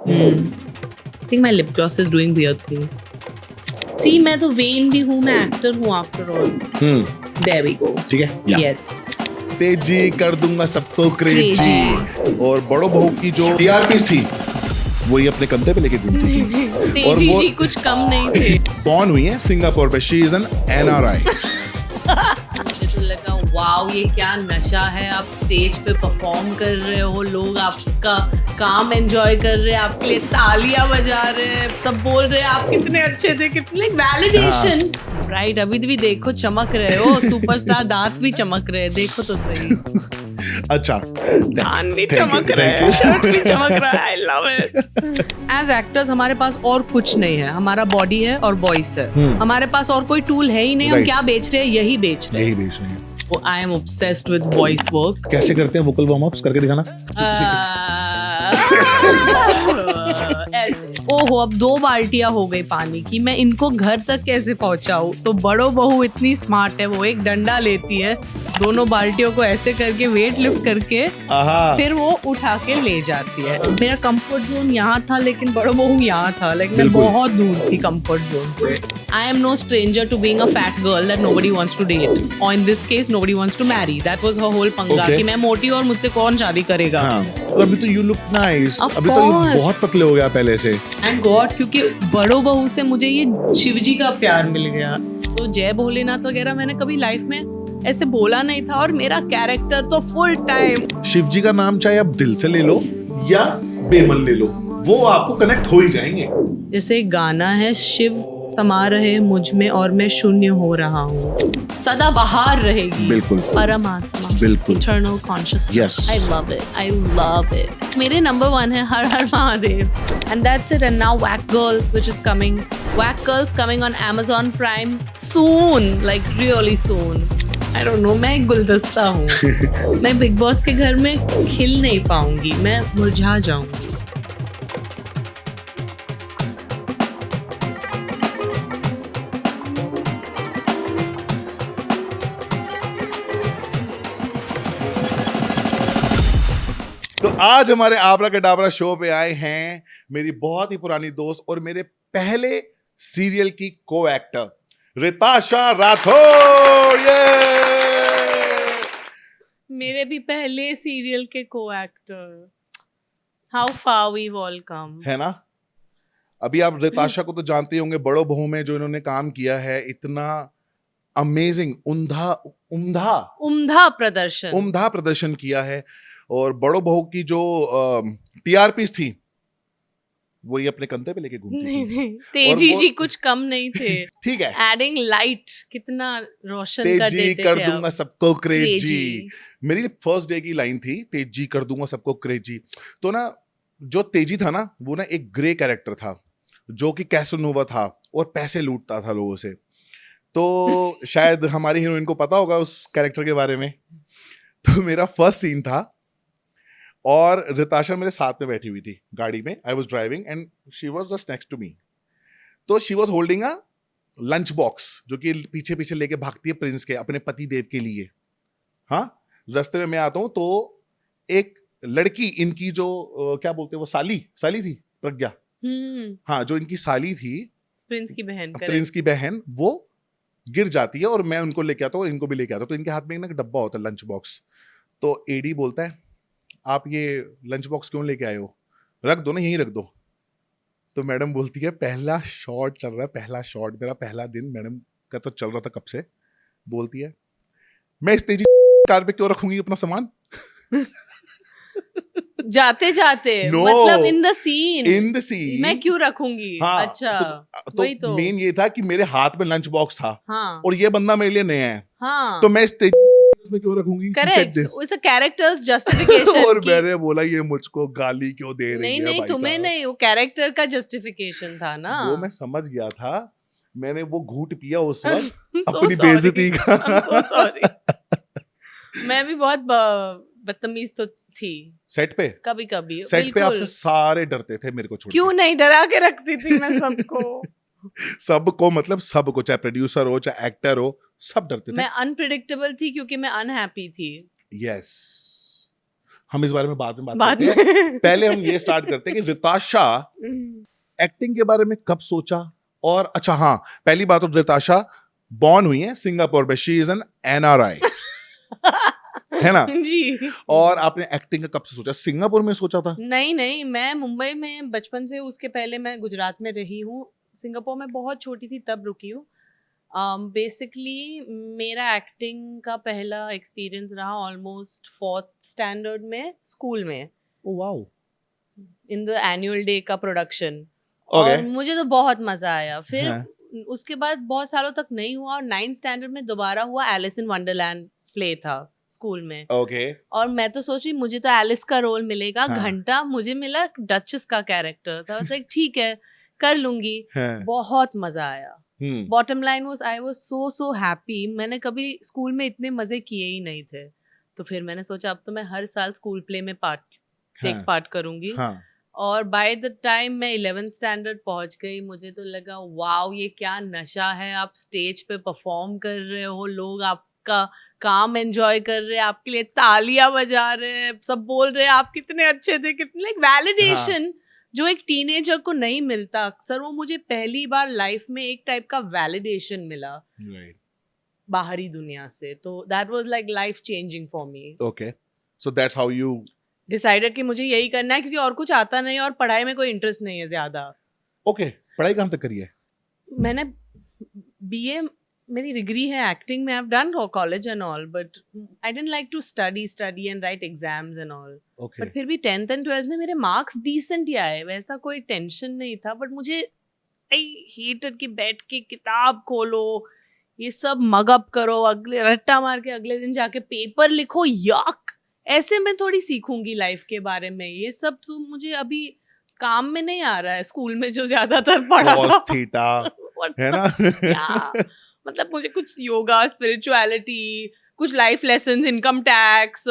I think my lip gloss is doing weird things. See, मैं तो when भी हूँ, मैं एक्टर हूँ after all. There we go. ठीक है. Yes. तेजी कर दूंगा सबको क्रेजी. और बड़ो बहू की जो टीआरपीस थी वही अपने कंधे पे लेके घूमती थी. और तेजी वो जी कुछ कम नहीं थे. बॉर्न हुई है सिंगापुर पे. She is an NRI. मुझे तो लगा वाओ ये क्या नशा है. आप स्टेज पे परफॉर्म कर रहे हो, लोग आपका काम एंजॉय कर रहे हैं, आपके लिए तालियां बजा रहे हैं, सब बोल रहे हैं आप कितने अच्छे थे, कितने वैलिडेशन. राइट. अभी भी देखो चमक रहे हो, सुपरस्टार दांत भी चमक रहे हैं, देखो तो सही. अच्छा. कान भी चमक रहे हैं, शर्ट भी चमक रहा है. I love it. As actors हमारे पास और कुछ नहीं है. हमारा बॉडी है और वॉइस है. हमारे पास और कोई टूल है ही नहीं. हम क्या बेच रहे हैं, यही बेच रहे हैं. I am obsessed with voice work. कैसे करते हैं वोकल वार्म अप्स करके दिखाना. ओहो, अब 2 बाल्टियां हो गई पानी की. मैं इनको घर तक कैसे पहुंचाऊं. तो बड़ो बहू इतनी स्मार्ट है, वो एक डंडा लेती है, दोनों बाल्टियों को ऐसे करके वेट लिफ्ट करके फिर वो उठा के ले जाती है. मेरा कंफर्ट जोन यहाँ था, लेकिन बड़ो बहू यहाँ था. लेकिन मैं बहुत दूर थी कंफर्ट जोन से. I am no stranger to being a fat girl that nobody wants to date, और in this case nobody wants to marry. That was her whole पंगा कि मैं मोटी और मुझसे कौन शादी करेगा. और अभी तो यू लुक नाइस. अभी तो बहुत पतले हो गया पहले से. एंड गॉड, क्योंकि बड़ो बहू से मुझे ये शिवजी का प्यार मिल गया. तो जय भोलेनाथ वगैरह मैंने कभी लाइफ में ऐसे बोला नहीं था. और मेरा कैरेक्टर तो फुल टाइम शिव जी का नाम चाहे आप दिल से ले लो या बेमन ले लो, वो आपको कनेक्ट हो ही जाएंगे. जैसे एक गाना है, शिव समा रहे मुझ में और मैं शून्य हो रहा हूँ, सदा बहार रहेगी. बिल्कुल. परमात्मा. बिल्कुल. Eternal consciousness. Yes. I love it. I love it. मेरे नंबर 1 है हर हर Mahadev. And that's it. And now Whack Girls, which is coming. Whack Girls coming on Amazon Prime soon. Like really soon. I don't know. मैं एक गुलदस्ता हूँ. मैं big boss के घर में खिल नहीं पाऊंगी. मैं मुरझा जाऊंगी. तो आज हमारे आबरा कडाबरा शो पे आए हैं मेरी बहुत ही पुरानी दोस्त और मेरे पहले सीरियल की को एक्टर रिताशा राठौड़. मेरे भी पहले सीरियल के co-actor. How far we all come. है ना. अभी आप रिताशा को तो जानते होंगे, बड़ो बहू में जो इन्होंने काम किया है, इतना अमेजिंग उम्दा प्रदर्शन किया है. और बड़ो बहू की जो टीआरपीस थी वही अपने कंधे पे लेके घूमती थी. नहीं. तेजी जी कुछ कम नहीं थे. ठीक है. एडिंग लाइट कितना रोशन कर देते थे. तेजी कर दूंगा सबको क्रेजी. मेरी फर्स्ट डे की लाइन थी, तेजी कर दूंगा सबको क्रेजी. तो ना जो तेजी था ना, वो ना एक ग्रे कैरेक्टर था जो कि कैसनोवा था और पैसे लूटता था लोगों से. तो शायद हमारी हीरोइन को पता होगा उस कैरेक्टर के बारे में. तो मेरा फर्स्ट सीन था और रिताशा मेरे साथ में बैठी हुई थी गाड़ी में. I was driving and she was just next to me. तो she was holding a lunch box जो कि पीछे पीछे लेके भागती है प्रिंस के, अपने पति देव के लिए. हाँ, रास्ते में मैं आता हूँ तो एक लड़की, इनकी जो क्या बोलते हैं वो साली थी, प्रज्ञा. हाँ, जो इनकी साली थी, प्रिंस की बहन, वो गिर जाती है और मैं उनको लेके आता हूँ, इनको भी लेके आता हूँ. तो इनके हाथ में एक डब्बा होता है, लंच बॉक्स. तो एडी बोलता है, आप ये लंच बॉक्स क्यों लेके आए हो, रख दो ना, यहीं रख दो. तो मैडम बोलती है, पहला शॉट चल रहा है, पहला शॉट, मेरा पहला दिन मैडम का तो चल रहा था कब से. बोलती है, मैं इस तेजी कार पे क्यों रखूंगी अपना सामान. जाते जाते no, मतलब इन द सीन मैं क्यों रखूंगी. हाँ, अच्छा. तो मेन ये था कि मेरे हाथ में लंच बॉक्स था. हाँ. और ये बंदा मेरे लिए नया है. हाँ. तो मैं इस तेजी में क्यों रखूंगी. Correct. It's a characters justification. और मैंने बोला, ये मुझको गाली क्यों दे रही है. नहीं, तुम्हें नहीं, वो कैरेक्टर का जस्टिफिकेशन था ना. वो मैं समझ गया था. मैंने वो घूंट पिया उस वक्त अपनी बेइज्जती का. मैं भी बहुत बदतमीज तो थी सेट पे. कभी सेट पे आपसे सारे डरते थे, मेरे को छोड़. क्यों नहीं, डरा के रखती थी मैं सबको. मतलब सबको, चाहे प्रोड्यूसर हो चाहे एक्टर हो, सब डरते थे. मैं अनप्रेडिक्टेबल थी क्योंकि मैं अनहैप्पी थी. यस. हम इस बारे में बाद में बात करते हैं। पहले हम ये स्टार्ट करते हैं कि रिताशा एक्टिंग के बारे में कब सोचा? और अच्छा हाँ, पहली बात तो रिताशा बॉर्न हुई है सिंगापुर में, शी इज एन NRI है ना जी। और आपने एक्टिंग का कब से सोचा? सिंगापुर में सोचा था? नहीं, मैं मुंबई में बचपन से, उसके पहले मैं गुजरात में रही हूँ। सिंगापुर में बहुत छोटी थी तब रुकी हूँ। बेसिकली मेरा एक्टिंग का पहला एक्सपीरियंस रहा ऑलमोस्ट 4th स्टैंडर्ड में, स्कूल में। Oh wow. In the annual day का प्रोडक्शन। Okay. और मुझे तो बहुत मजा आया। फिर हाँ. उसके बाद बहुत सालों तक नहीं हुआ, और 9th स्टैंडर्ड में दोबारा हुआ। एलिस इन वंडरलैंड प्ले था स्कूल में। Okay. और मैं तो सोची मुझे तो एलिस का रोल मिलेगा। हाँ. घंटा मुझे मिला डचेस का कैरेक्टर था। लाइक ठीक है, कर लूंगी। हाँ. बहुत मजा आया। Bottom line was I was so happy. मैंने कभी स्कूल में इतने मजे किए ही नहीं थे। तो फिर मैंने सोचा अब तो मैं हर साल स्कूल प्ले में टेक पार्ट करूंगी। हाँ. और बाय द टाइम मैं 11th स्टैंडर्ड पहुंच गई, मुझे तो लगा वाओ ये क्या नशा है। आप स्टेज पे परफॉर्म कर रहे हो, लोग आपका काम एंजॉय कर रहे हैं, आपके लिए तालियां बजा रहे हैं, सब बोल रहे हैं आप कितने अच्छे थे, कितने लाइक वैलिडेशन जो एक टीनेजर को नहीं मिलता अक्सर, वो मुझे पहली बार लाइफ में एक टाइप का वैलिडेशन मिला बाहरी दुनिया से। तो that was like life changing for me. Okay, so that's how you decided कि मुझे यही करना है, क्योंकि और कुछ आता नहीं है और पढ़ाई में कोई इंटरेस्ट नहीं है ज्यादा। ओके, पढ़ाई कहाँ तक करी है? मैंने BA, मेरी डिग्री है एक्टिंग में। I have done college and all, but I didn't like to study and write exams and all. बट फिर भी 10th एंड 12th में मेरे मार्क्स डिसेंट ही आए, वैसा कोई टेंशन नहीं था। बट मुझे आई हेटेड कि बैठ के किताब खोलो, ये सब मगअप करो, अगले रट्टा मार के अगले दिन जाके पेपर लिखो, यक। ऐसे मैं थोड़ी सीखूंगी लाइफ के बारे में, ये सब तो मुझे अभी काम में नहीं आ रहा है। स्कूल में जो ज्यादातर पढ़ा था है ना मतलब मुझे कुछ योगा, स्पिरिचुअलिटी, कुछ life lessons, income tax,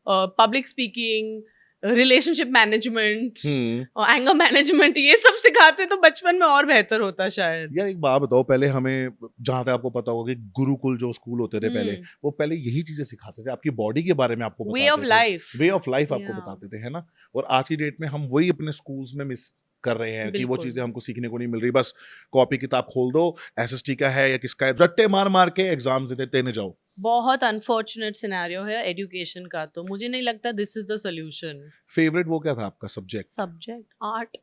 public speaking, relationship management, anger management, ये सब सिखाते तो बचपन में और बेहतर होता शायद। यार एक बात बताओ, पहले हमें जहाँ तक आपको पता होगा कि गुरुकुल जो स्कूल होते थे पहले, वो पहले यही चीजें सिखाते थे, आपकी बॉडी के बारे में आपको बताते थे, वे ऑफ लाइफ आपको बताते थे, है ना। और आज की डेट में हम वही अपने स्कूल्स में मिस कर रहे हैं कि वो चीजें हमको सीखने को नहीं मिल रही। बस कॉपी किताब खोल दो, SST का है या किसका है, रट्टे मार मार के एग्जाम देने जाओ। बहुत अनफॉर्चुनेट सिनेरियो है एजुकेशन का, तो मुझे नहीं लगता this is the solution. Favourite वो क्या था आपका सब्जेक्ट? आर्ट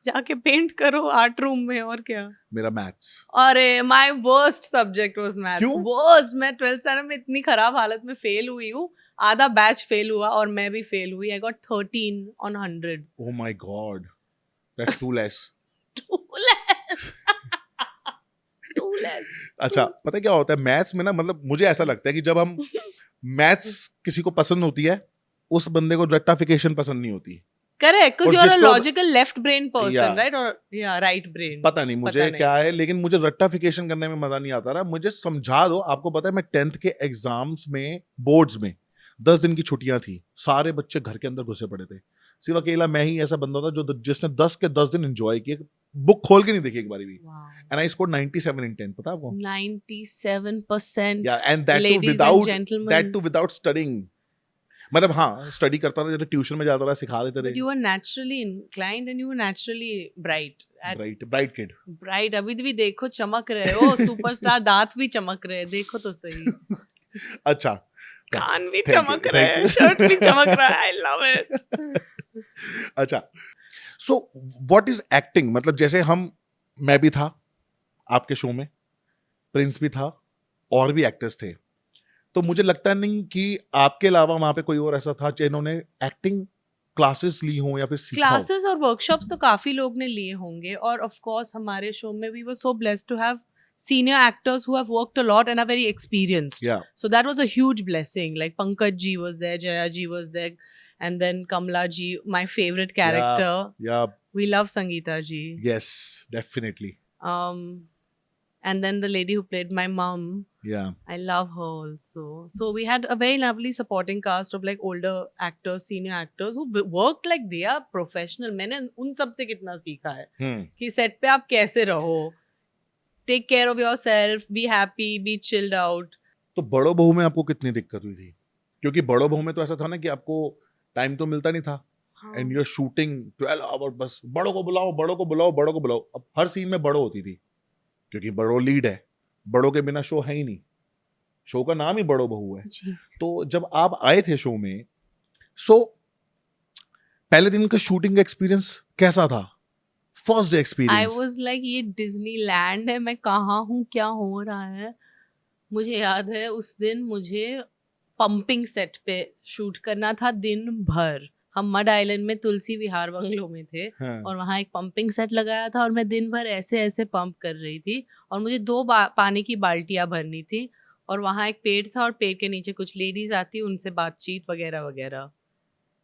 जाके पेंट करो आर्ट रूम में, और क्या। मेरा मैथ्स। अरे my worst subject was maths. Worst. मैं 12th स्टैंडर्ड में इतनी खराब हालत में फेल हुई हूँ, आधा बैच फेल हुआ और मैं भी फेल हुई। I got 13 on 100। Oh my God, that's too less. अच्छा, पता है क्या होता है मैथ्स में ना, मतलब मुझे ऐसा लगता है कि जब हम मैथ्स किसी को पसंद होती है, उस बंदे को रेक्टिफिकेशन पसंद नहीं होती। Correct, because you're a logical left brain person, right? Or right brain. पता नहीं मुझे क्या है, लेकिन मुझे रेक्टिफिकेशन करने में मजा नहीं आता रहा। मुझे समझा दो। आपको पता है मैं 10th के एग्जाम्स में, बोर्ड्स में 10 दिन की छुट्टियां थी, सारे बच्चे घर के अंदर घुसे पड़े थे, सिर्फ अकेला मैं ही ऐसा बंदा था जो जिसने 10 के 10 दिन एंजॉय किए, बुक खोल के नहीं देखी एक बार भी। एंड आई स्कोर्ड 97 in 10, पता है आपको? 97%। या and that too without studying. मतलब हाँ, स्टडी करता था, जब ट्यूशन में जाता था, सिखा देते थे। But you were naturally inclined and you were naturally bright. Bright kid. Bright, अभी भी देखो चमक रहे हो, सुपरस्टार, दांत भी चमक रहे हैं, देखो तो सही। अच्छा, कान भी चमक रहे हैं, शर्ट भी चमक रहा है, I love it. अच्छा, so what is acting? मतलब जैसे मैं भी था आपके शो में, प्रिंस भी था, और भी एक्टर्स थे, तो मुझे लगता नहीं कि आपके अलावा वहां पे कोई और ऐसा था जिन्होंने एक्टिंग क्लासेस ली हो या फिर सीखा हो। क्लासेस और वर्कशॉप्स तो काफी लोग ने लिए होंगे, और ऑफ कोर्स हमारे शो में we were so blessed to have senior actors who have worked a lot and are very experienced. Yeah. So that was a huge blessing. Like Pankaj ji was there, Jaya ji was there, and then Kamla ji, my favorite character. Yeah. We love Sangeeta ji. Yes, definitely. And then the lady who played my mom. Yeah. I love her also. So we had a very lovely supporting cast of like older actors, senior actors who worked like they are professional. मैंने उन सब से कितना सीखा है कि set पे आप कैसे रहो, take care of yourself, be happy, be chilled out. तो बड़ो बहू में आपको कितनी दिक्कत हुई थी? क्योंकि बड़ो बहू में तो ऐसा था ना कि आपको टाइम तो मिलता नहीं था and you are shooting 12 hour, बस बड़ों को बुलाओ, बड़ों को बुलाओ, बड़ों को बुलाओ। अब हर सीन में बड़ो होती थी क्योंकि बड़ो लीड है, बड़ों के बिना शो है ही नहीं, शो का नाम ही बड़ो बहू है। तो जब आप आए थे शो में, पहले दिन का शूटिंग का एक्सपीरियंस कैसा था? First day experience. I was like ये डिज्नीलैंड है, मैं कहाँ हूँ, क्या हो रहा है। मुझे याद है उस दिन मुझे पंपिंग सेट पे शूट करना था दिन भर। हम मड आइलैंड में तुलसी विहार बंगलो में थे। हाँ। और वहाँ एक पंपिंग सेट लगाया था और मैं दिन भर ऐसे ऐसे पंप कर रही थी और मुझे 2 पानी की बाल्टियां भरनी थी और वहाँ एक पेड़ था और पेड़ के नीचे कुछ लेडीज आती, उनसे बातचीत वगैरह वगैरह।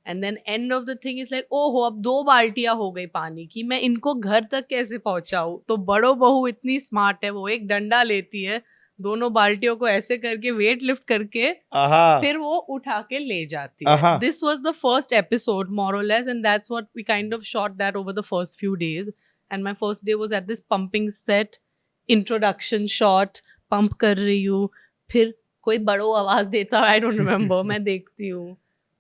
And then end of the thing is like ओहो अब 2 बाल्टियां हो गई पानी की, मैं इनको घर तक कैसे पहुंचाऊं। तो बड़ो बहू इतनी स्मार्ट है, वो एक डंडा लेती है, दोनों बाल्टियों को ऐसे करके वेट लिफ्ट करके फिर वो उठा के ले जाती है। This was the first episode more or less and that's what we kind of shot that over the first few days. And my first day was at this pumping set, introduction shot, pump कर रही हूँ, फिर कोई बड़ो आवाज देता है, I don't remember, मैं देखती हूँ।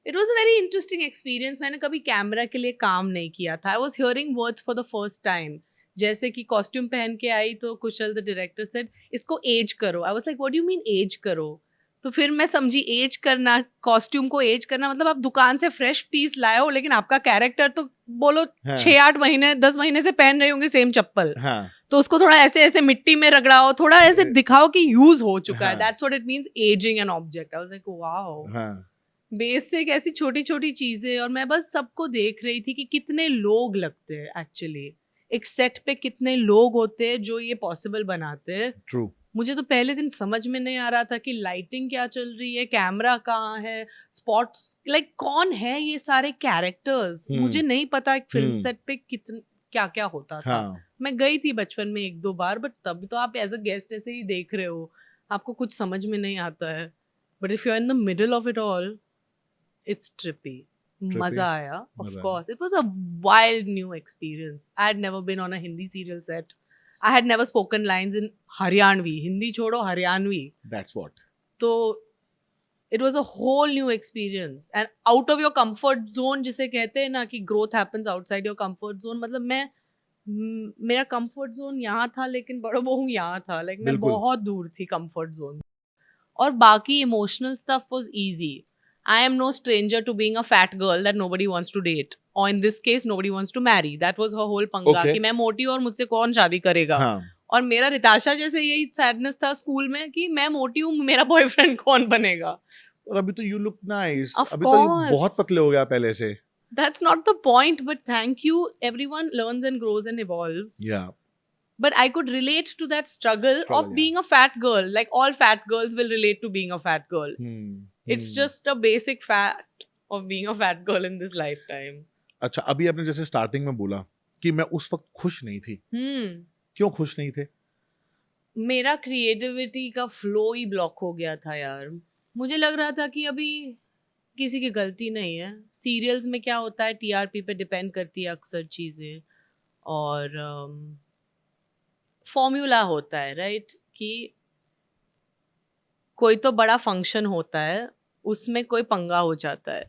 It was a very interesting experience. मैंने कभी कैमरा के लिए काम नहीं किया था। I was hearing words for the first time. जैसे कि कॉस्ट्यूम पहन के आई तो कुशल द डायरेक्टर सेड इसको एज करो। I was like what do you mean age करो? तो फिर मैं समझी एज करना, कॉस्ट्यूम को एज करना मतलब आप दुकान से फ्रेश पीस लाए हो लेकिन आपका कैरेक्टर तो बोलो 6-8 महीने 10 महीने से पहन रहे होंगे सेम चप्पल। तो उसको थोड़ा ऐसे ऐसे मिट्टी में रगड़ाओ, थोड़ा ऐसे दिखाओ कि यूज हो चुका है। That's what it means ageing an object. I was like wow, basic ऐसी छोटी छोटी चीजें। और मैं बस सबको देख रही थी कि कितने लोग लगते हैं एक्चुअली एक सेट पे, कितने लोग होते हैं जो ये पॉसिबल बनाते हैं। ट्रू। मुझे तो पहले दिन समझ में नहीं आ रहा था कि लाइटिंग क्या चल रही है, कैमरा कहाँ है, स्पॉट्स लाइक कौन है ये सारे कैरेक्टर्स। मुझे नहीं पता एक फिल्म सेट पे क्या क्या होता था। मैं गई थी बचपन में 1-2 बार, बट तब तो आप एज अ गेस्ट ऐसे ही देख रहे हो, आपको कुछ समझ में नहीं आता है। But if you are in the middle of it all, it's trippy. Maza aaya, of course. It was a wild new experience. I had never been on a Hindi serial set. I had never spoken lines in Haryanvi. Hindi chodo, Haryanvi. That's what. So it was a whole new experience. And out of your comfort zone, जिसे कहते हैं ना कि growth happens outside your comfort zone. मतलब मेरा comfort zone यहाँ था लेकिन बड़ो बहू यहाँ था. Like मैं बहुत दूर थी comfort zone. और बाकी emotional stuff was easy. I am no stranger to being a fat girl that nobody wants to date. Or in this case, nobody wants to marry. That was her whole पंगा कि मैं मोटी हूँ और मुझसे कौन शादी करेगा। और मेरा रिताशा जैसे यही सैडनेस था स्कूल में कि मैं मोटी हूँ, मेरा बॉयफ्रेंड कौन बनेगा। और अभी तो you look nice. अभी तो बहुत पतले हो गया पहले से। That's not the point, but thank you. Everyone learns and grows and evolves. Yeah. But I could relate to that struggle of being a fat girl. Like all fat girls will relate to being a fat girl. It's just a basic fact of being a fat girl in this lifetime. अच्छा, अभी आपने जैसे starting में बोला कि मैं उस वक्त खुश नहीं थी। क्यों खुश नहीं थे? मेरा क्रिएटिविटी का फ्लो ही ब्लॉक हो गया था यार। मुझे लग रहा था कि अभी किसी की गलती नहीं है। सीरियल्स में क्या होता है, टीआरपी पे डिपेंड करती है अक्सर चीजें, और फॉर्मूला होता है राइट, कि कोई तो बड़ा फंक्शन होता है, उसमें कोई पंगा हो जाता है,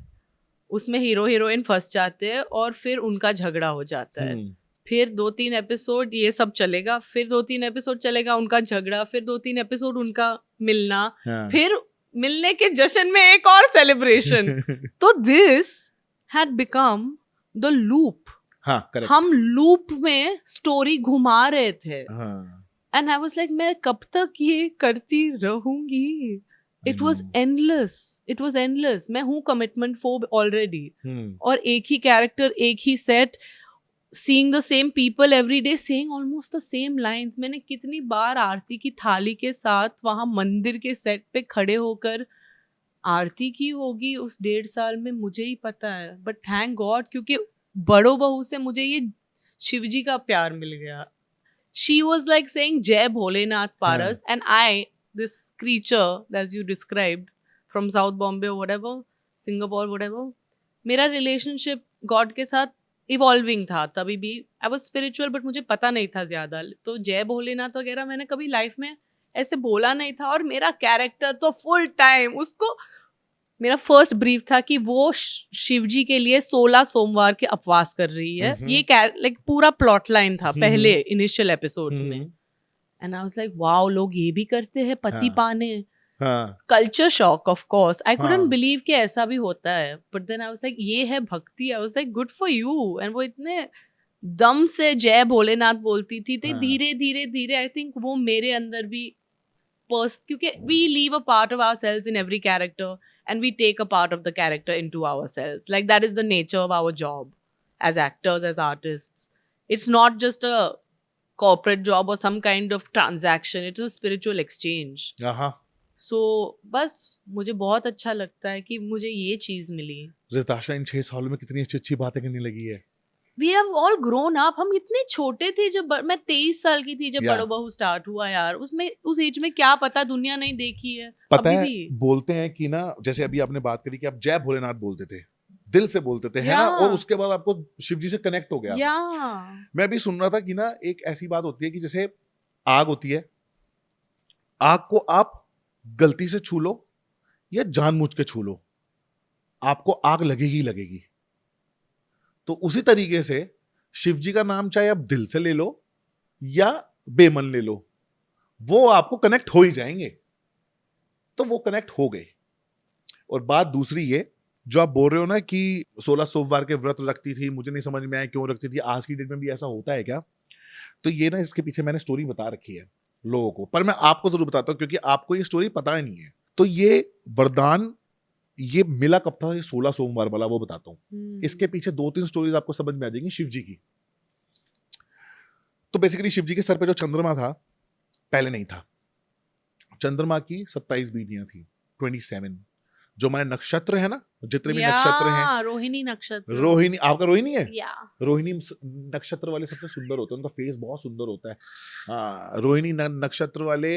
उसमें हीरो हीरोइन फंस जाते हैं और फिर उनका झगड़ा हो जाता है। फिर 2-3 एपिसोड ये सब चलेगा, फिर 2-3 एपिसोड चलेगा उनका झगड़ा, फिर 2-3 एपिसोड उनका मिलना, फिर मिलने के जश्न में एक और सेलिब्रेशन। तो this had become the loop. हम लूप में स्टोरी घुमा रहे थे। एंड आई वाज लाइक मैं कब तक ये करती रहूंगी। It was endless. It was endless. मैं हूँ commitment phobe already. और एक ही character, एक ही set, seeing the same people every day, saying almost the same lines. मैंने कितनी बार आरती की थाली के साथ वहाँ मंदिर के set पे खड़े होकर आरती की होगी उस 1.5 साल में, मुझे ही पता है। But thank God, क्योंकि बड़ो बहू से मुझे ये शिवजी का प्यार मिल गया। She was like saying जय भोलेनाथ पारस, and I, this creature as you described from South Bombay or whatever, Singapore whatever, मेरा relationship God के साथ evolving था। तभी भी I was spiritual but मुझे पता नहीं था ज़्यादा, तो जय भोलेनाथ वगैरह मैंने कभी लाइफ में ऐसे बोला नहीं था। और मेरा कैरेक्टर तो फुल टाइम उसको मेरा फर्स्ट ब्रीफ था कि वो शिव जी के लिए 16 सोमवार के उपवास कर रही है। ये लाइक पूरा प्लॉट लाइन था पहले इनिशियल एपिसोड्स में। And I was like wow, लोग ये भी करते हैं पति पाने। Culture shock of course, I couldn't believe कि ऐसा भी होता है। But then I was like ये है भक्ति। I was like good for you. And वो इतने दम से जय भोलेनाथ बोलती थी, तो धीरे धीरे धीरे आई थिंक वो मेरे अंदर भी क्योंकि we leave a part of ourselves in every character and we take a part of the character into ourselves. Like that is the nature of our job as actors, as artists. It's not just a corporate job or some kind of transaction. It's a spiritual exchange. So बस मुझे बहुत अच्छा लगता है कि मुझे ये चीज मिली। रिताशा इन 6 सालों में कितनी अच्छी अच्छी बातें करने लगी है। We have all grown up. हम इतने छोटे थे जब मैं 23 साल की थी जब बड़ो बहू स्टार्ट हुआ यार। उसमें उस एज में क्या पता, दुनिया नहीं देखी है। पता है बोलते हैं कि ना, जैसे अभी आपने बात करी कि आप जय भोलेनाथ बोलते थे, दिल से बोलते थे, है ना, और उसके बाद आपको शिव जी से कनेक्ट हो गया। मैं अभी सुन रहा था कि ना एक ऐसी बात होती है कि जैसे आग होती है, आग को आप गलती से छू लो या जानबूझ के छू लो, आपको आग लगेगी लगेगी। तो उसी तरीके से शिव जी का नाम चाहे आप दिल से ले लो या बेमन ले लो, वो आपको कनेक्ट हो ही जाएंगे। तो वो कनेक्ट हो गए। और बात दूसरी ये जो आप बोल रहे हो ना कि 16 सोमवार के व्रत रखती थी, मुझे नहीं समझ में आया क्यों रखती थी। आज की डेट में भी ऐसा होता है क्या? तो ये ना, इसके पीछे मैंने स्टोरी बता रखी है लोगों को, पर मैं आपको जरूर बताता हूँ क्योंकि आपको ये स्टोरी पता ही नहीं है। तो ये वरदान ये मिला कब था, ये 16 सोमवार वाला, वो बताता हूँ। इसके पीछे 2-3 स्टोरीज आपको समझ में आ जाएंगी शिव जी की। तो बेसिकली शिव जी के सर पे जो चंद्रमा था, पहले नहीं था। चंद्रमा की 27 बीतियां थी, 27। जो हमारे नक्षत्र है ना, जितने भी नक्षत्र हैं, रोहिणी नक्षत्र। रोहिणी, आपका रोहिणी है? रोहिणी नक्षत्र वाले सबसे सुंदर होते हैं, उनका फेस बहुत सुंदर होता है। रोहिणी नक्षत्र वाले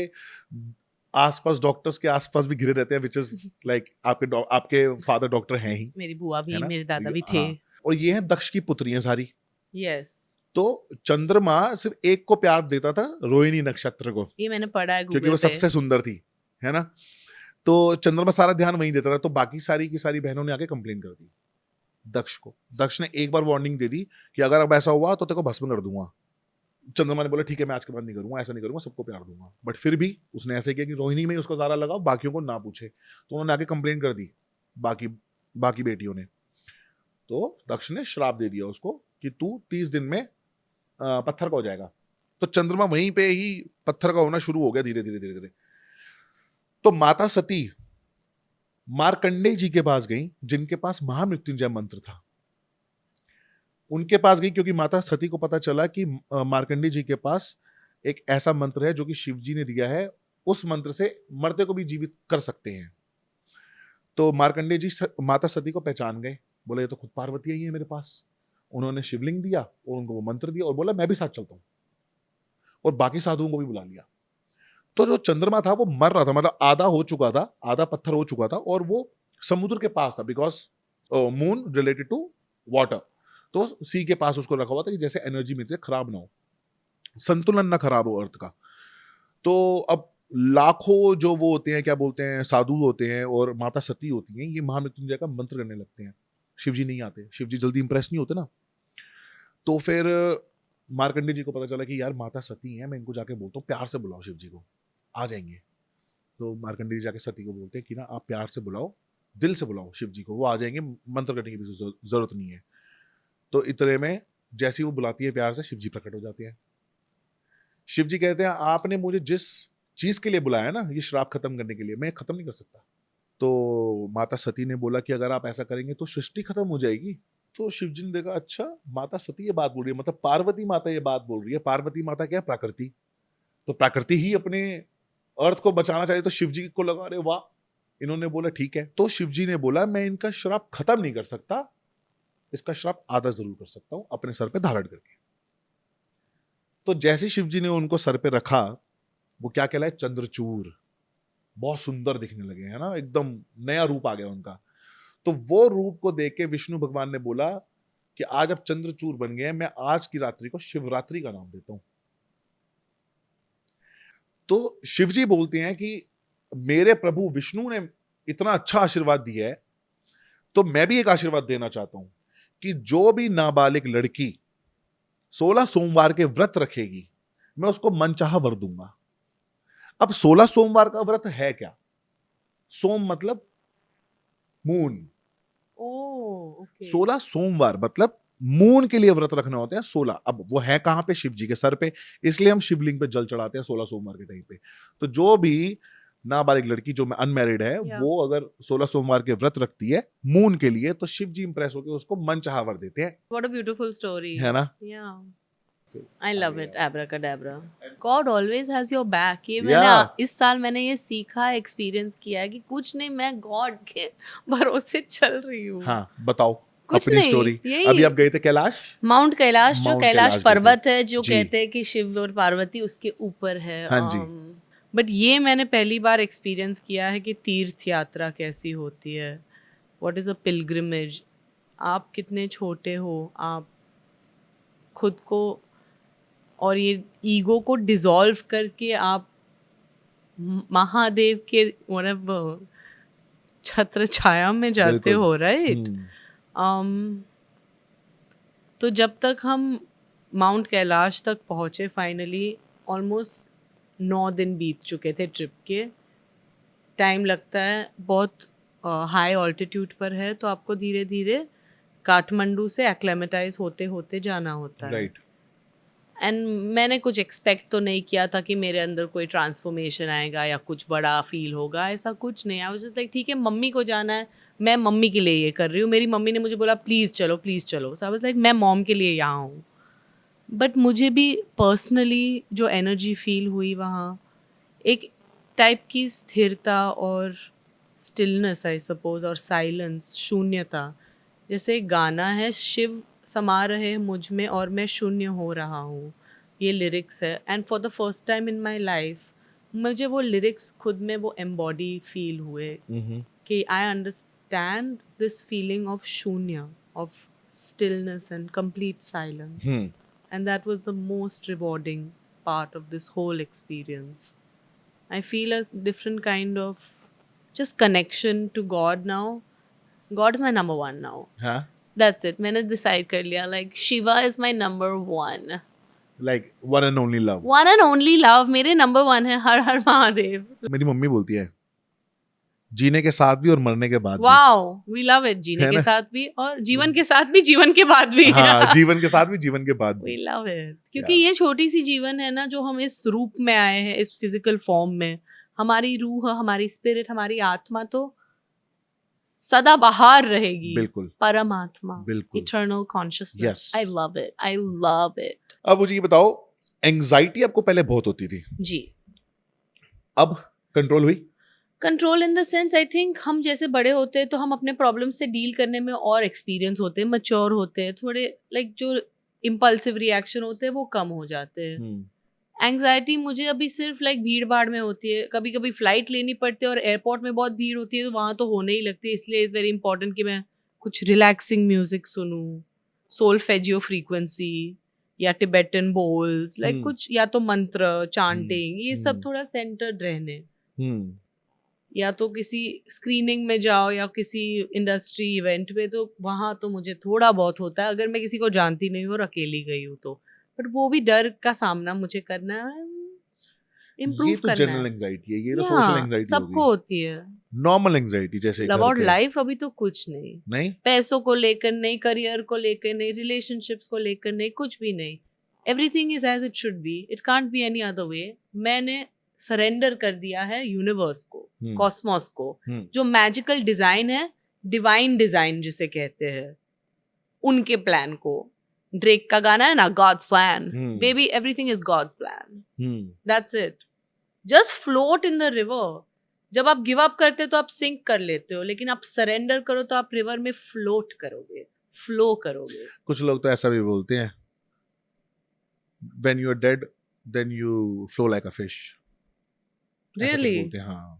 आसपास डॉक्टर्स के आसपास भी घिरे रहते हैं, विच इज लाइक आपके फादर डॉक्टर हैं ही, मेरी बुआ भी, मेरे दादा भी थे। और ये है दक्ष की पुत्रियां सारी। यस। तो चंद्रमा सिर्फ एक को प्यार देता था, रोहिणी नक्षत्र को। ये मैंने पढ़ा है गूगल पे, क्योंकि वो सबसे सुंदर थी, है ना। तो चंद्रमा सारा ध्यान वहीं देता था। तो बाकी सारी की सारी बहनों ने आके कंप्लेन कर दी दक्ष को। दक्ष ने एक बार वार्निंग दे दी कि अगर अब ऐसा हुआ तो तेरे को भस्म कर दूंगा। चंद्रमा ने बोला ठीक है, मैं आज के बाद नहीं करूंगा, ऐसा नहीं करूंगा, सबको प्यार दूंगा। बट फिर भी उसने ऐसे किया कि रोहिणी में उसको ज़्यादा लगाओ, बाकियों को ना पूछे। तो उन्होंने आके कंप्लेन कर दी बाकी बेटियों ने। तो दक्ष ने श्राप दे दिया उसको कि तू 30 दिन में पत्थर का हो जाएगा। तो चंद्रमा वहीं पे ही पत्थर का होना शुरू हो गया धीरे धीरे धीरे धीरे। तो माता सती मार्कंडेय जी के पास गई, जिनके पास महामृत्युंजय मंत्र था। उनके पास गई क्योंकि माता सती को पता चला कि मार्कंडेय जी के पास एक ऐसा मंत्र है जो कि शिव जी ने दिया है, उस मंत्र से मरते को भी जीवित कर सकते हैं। तो मार्कंडेय जी माता सती को पहचान गए, बोले ये तो खुद पार्वती ही है मेरे पास। उन्होंने शिवलिंग दिया और उनको वो मंत्र दिया और बोला मैं भी साथ चलता हूँ, और बाकी साधुओं को भी बुला लिया। तो जो चंद्रमा था वो मर रहा था, मतलब आधा हो चुका था, आधा पत्थर हो चुका था, और वो समुद्र के पास था, because moon related to water. तो सी के पास उसको रखा हुआ था कि जैसे एनर्जी मिलती है, खराब ना हो, संतुलन ना खराब हो अर्थ का। तो अब लाखों जो वो होते हैं, क्या बोलते हैं, साधु होते हैं और माता सती होती हैं, ये महामृत्युंजय का मंत्र करने लगते हैं। शिवजी नहीं आते, शिवजी जल्दी इंप्रेस नहीं होते ना। तो फिर मार्कंडेय जी को पता चला कि यार माता सती हैं, मैं इनको जाके बोलता हूँ प्यार से बुलाओ, शिव जी को आ जाएंगे। तो मार्कंडेय जी जाके सती को बोलते हैं कि ना आप प्यार से बुलाओ, दिल से बुलाओ शिव जी को, वो आ जाएंगे, मंत्र करने की भी जरूरत नहीं है। तो इतने में जैसे वो बुलाती है प्यार से, शिव जी प्रकट हो जाते हैं। शिव जी कहते हैं आपने मुझे जिस चीज के लिए बुलाया ना, ये श्राप खत्म करने के लिए, मैं खत्म नहीं कर सकता। तो माता सती ने बोला कि अगर आप ऐसा करेंगे तो सृष्टि खत्म हो जाएगी। तो शिव जी ने देखा अच्छा माता सती ये बात बोल रही है, मतलब पार्वती माता ये बात बोल रही है। पार्वती माता क्या है? प्रकृति। तो प्रकृति ही अपने अर्थ को बचाना चाहिए, तो शिव जी को लगा रहे वाह। इन्होंने बोला ठीक है। तो शिव जी ने बोला मैं इनका श्राप खत्म नहीं कर सकता, इसका श्राप आधा जरूर कर सकता हूं, अपने सर पे धारण करके। तो जैसे शिव जी ने उनको सर पे रखा, वो क्या कहलाए? चंद्रचूर। बहुत सुंदर दिखने लगे, है ना, एकदम नया रूप आ गया उनका। तो वो रूप को देख के विष्णु भगवान ने बोला कि आज अब चंद्रचूर बन गए, मैं आज की रात्रि को शिवरात्रि का नाम देता हूं। तो शिवजी बोलते हैं कि मेरे प्रभु विष्णु ने इतना अच्छा आशीर्वाद दिया है, तो मैं भी एक आशीर्वाद देना चाहता हूं कि जो भी नाबालिग लड़की 16 सोमवार के व्रत रखेगी, मैं उसको मनचाहा वर दूंगा। अब 16 सोमवार का व्रत है क्या? सोम मतलब मून। ओके। 16 सोमवार मतलब मून के लिए व्रत रखना होते हैं 16। अब वो है कहां पे? शिव जी के सर पे, इसलिए हम शिवलिंग पे जल चढ़ाते हैं 16 सोमवार के टाइम पे। तो जो भी नाबालिग लड़की जो अनमैरिड है, वो अगर 16 सोमवार के व्रत रखती है मून के लिए, तो शिव जी इंप्रेस होकर उसको मनचाहा वर देते हैं। What a beautiful story. है ना? Yeah. I love it. Abracadabra. God always has your back. ये मैंने इस साल मैंने ये सीखा, एक्सपीरियंस किया कि कुछ नहीं, मैं गॉड के भरोसे चल रही हूँ। हाँ, बताओ कुछ अपनी स्टोरी। अभी आप गए थे कैलाश, माउंट कैलाश, जो कैलाश पर्वत है, जो जी। कहते हैं कि शिव और पार्वती उसके ऊपर है। हाँ जी। बट ये मैंने पहली बार एक्सपीरियंस किया है कि तीर्थ यात्रा कैसी होती है। What is a pilgrimage. आप कितने छोटे हो, आप खुद को और ये ईगो को डिसॉल्व करके आप महादेव के मतलब छत्र छाया में जाते हो, राइट? तो जब तक हम माउंट कैलाश तक पहुँचे फाइनली, ऑलमोस्ट 9 दिन बीत चुके थे ट्रिप के। टाइम लगता है, बहुत हाई ऑल्टीट्यूड पर है, तो आपको धीरे धीरे काठमांडू से एक्लेमेटाइज होते होते जाना होता है। राइट। एंड मैंने कुछ एक्सपेक्ट तो नहीं किया था कि मेरे अंदर कोई ट्रांसफॉर्मेशन आएगा या कुछ बड़ा फील होगा, ऐसा कुछ नहीं। आई वाज जस्ट लाइक ठीक है, मम्मी को जाना है, मैं मम्मी के लिए ये कर रही हूँ। मेरी मम्मी ने मुझे बोला प्लीज़ चलो प्लीज़ चलो, सो आई वाज लाइक मैं मॉम के लिए यहाँ हूँ। बट मुझे भी पर्सनली जो एनर्जी फील हुई वहाँ, एक टाइप की स्थिरता और स्टिलनेस आई सपोज, और साइलेंस, शून्यता। जैसे एक गाना है, शिव समा रहे मुझ में और मैं शून्य हो रहा हूँ, ये लिरिक्स है। And for the first time in my life मुझे वो लिरिक्स खुद में वो एम्बॉडी फील हुए कि I understand this feeling of शून्य, of stillness and complete silence. And that was the most rewarding part of this whole experience. I feel a different kind of just connection to God now. God is my number one now. हाँ? That's it. मैंने decide कर लिया, like Shiva is my number one. Like one and only love. One and only love. मेरे number one है हर हर महादेव। मेरी mummy बोलती है जीने के साथ भी और मरने के बाद भी। Wow, we love it. जीने के साथ भी और जीवन के साथ भी, जीवन के बाद भी। हाँ, जीवन के साथ भी, जीवन के बाद भी। We love it. क्योंकि ये छोटी सी जीवन है ना, जो हम इस रूप में आए हैं, इस फिजिकल फॉर्म में। हमारी रूह, हमारी स्पिरिट, हमारी आत्मा तो सदा बहार रहेगी। बिल्कुल। परमात्मा। बिल्कुल। Eternal consciousness. Yes. I love it. I love it. अब मुझे ये बताओ, एंजाइटी आपको पहले बहुत होती थी जी। अब कंट्रोल हुई? Control in the sense, I think हम जैसे बड़े होते हैं तो हम अपने प्रॉब्लम से डील करने में और एक्सपीरियंस होते हैं, मैच्योर होते हैं थोड़े, लाइक जो इम्पल्सिव रिएक्शन होते हैं वो कम हो जाते हैं। एंग्जाइटी मुझे अभी सिर्फ लाइक भीड़ भाड़ में होती है, कभी कभी फ्लाइट लेनी पड़ती है और एयरपोर्ट में बहुत भीड़ होती है, तो वहाँ तो होने ही लगती है। इसलिए इज़ वेरी इंपॉर्टेंट कि मैं कुछ रिलैक्सिंग म्यूजिक सुनूं, सोलफेजियो फ्रीक्वेंसी या टिबेटन बोल्स, लाइक कुछ, या तो मंत्र, चांटिंग, ये सब थोड़ा सेंटर्ड रहने। या तो किसी स्क्रीनिंग में जाओ या किसी इंडस्ट्री इवेंट में, तो वहाँ तो मुझे थोड़ा बहुत होता है, अगर मैं किसी को जानती नहीं हूँ और अकेली गई हूँ तो। बट वो भी डर का सामना मुझे करना है, इम्प्रूव करना है। ये तो जनरल एंजाइटी है, ये तो सोशल एंजाइटी सबको होती है। नॉर्मल एंजाइटी जैसे अबाउट लाइफ अभी तो कुछ नहीं, पैसों को लेकर नहीं, करियर को लेकर नहीं, रिलेशनशिप्स को लेकर नहीं, कुछ भी नहीं। Everything is as it should be, it can't be any other way. मैंने सरेंडर कर दिया है यूनिवर्स को, कॉस्मोस को, जो मैजिकल डिजाइन है, डिवाइन डिजाइन जिसे कहते हैं, उनके प्लान को। ड्रेक का गाना है ना, God's plan, baby everything is God's plan, that's it. Just float in the river. जब आप गिव अप करते हो तो आप सिंक कर लेते हो, लेकिन आप सरेंडर करो तो आप रिवर में फ्लोट करोगे, फ्लो करोगे। कुछ लोग तो ऐसा भी बोलते हैं, when you are dead then you flow like a fish. Really? हाँ.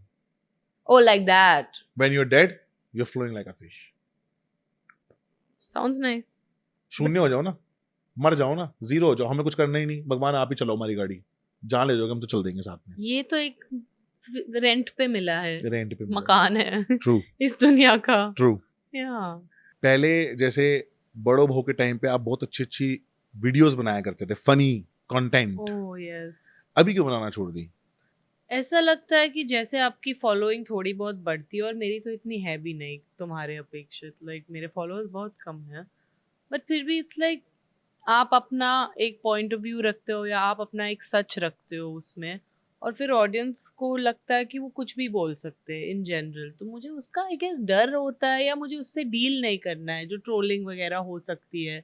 Oh, like that. When you're dead, you're flowing like a fish. Sounds nice. शून्य हो जाओ ना, मर जाओ ना, जीरो हो जाओ, हमें कुछ करना ही नहीं, भगवान आप ही चलाओ हमारी गाड़ी, जहाँ ले जाओगे हम तो चल देंगे साथ में। ये तो एक रेंट पे मिला है, रेंट पे मकान है ट्रू इस दुनिया का। ट्रू। या पहले जैसे बड़ो बहू के टाइम पे आप बहुत अच्छी अच्छी वीडियोस बनाया करते थे, फनी कंटेंट, ओह यस। अभी क्यों बनाना छोड़ दी? ऐसा लगता है कि जैसे आपकी फॉलोइंग थोड़ी बहुत बढ़ती है, और मेरी तो इतनी है भी नहीं तुम्हारे अपेक्षित, लाइक मेरे फॉलोअर्स बहुत कम है, बट फिर भी इट्स लाइक आप अपना एक पॉइंट ऑफ व्यू रखते हो या आप अपना एक सच रखते हो उसमें, और फिर ऑडियंस को लगता है कि वो कुछ भी बोल सकते हैं इन जनरल, तो मुझे उसका आई गेस डर होता है, या मुझे उससे डील नहीं करना है जो ट्रोलिंग वगैरह हो सकती है,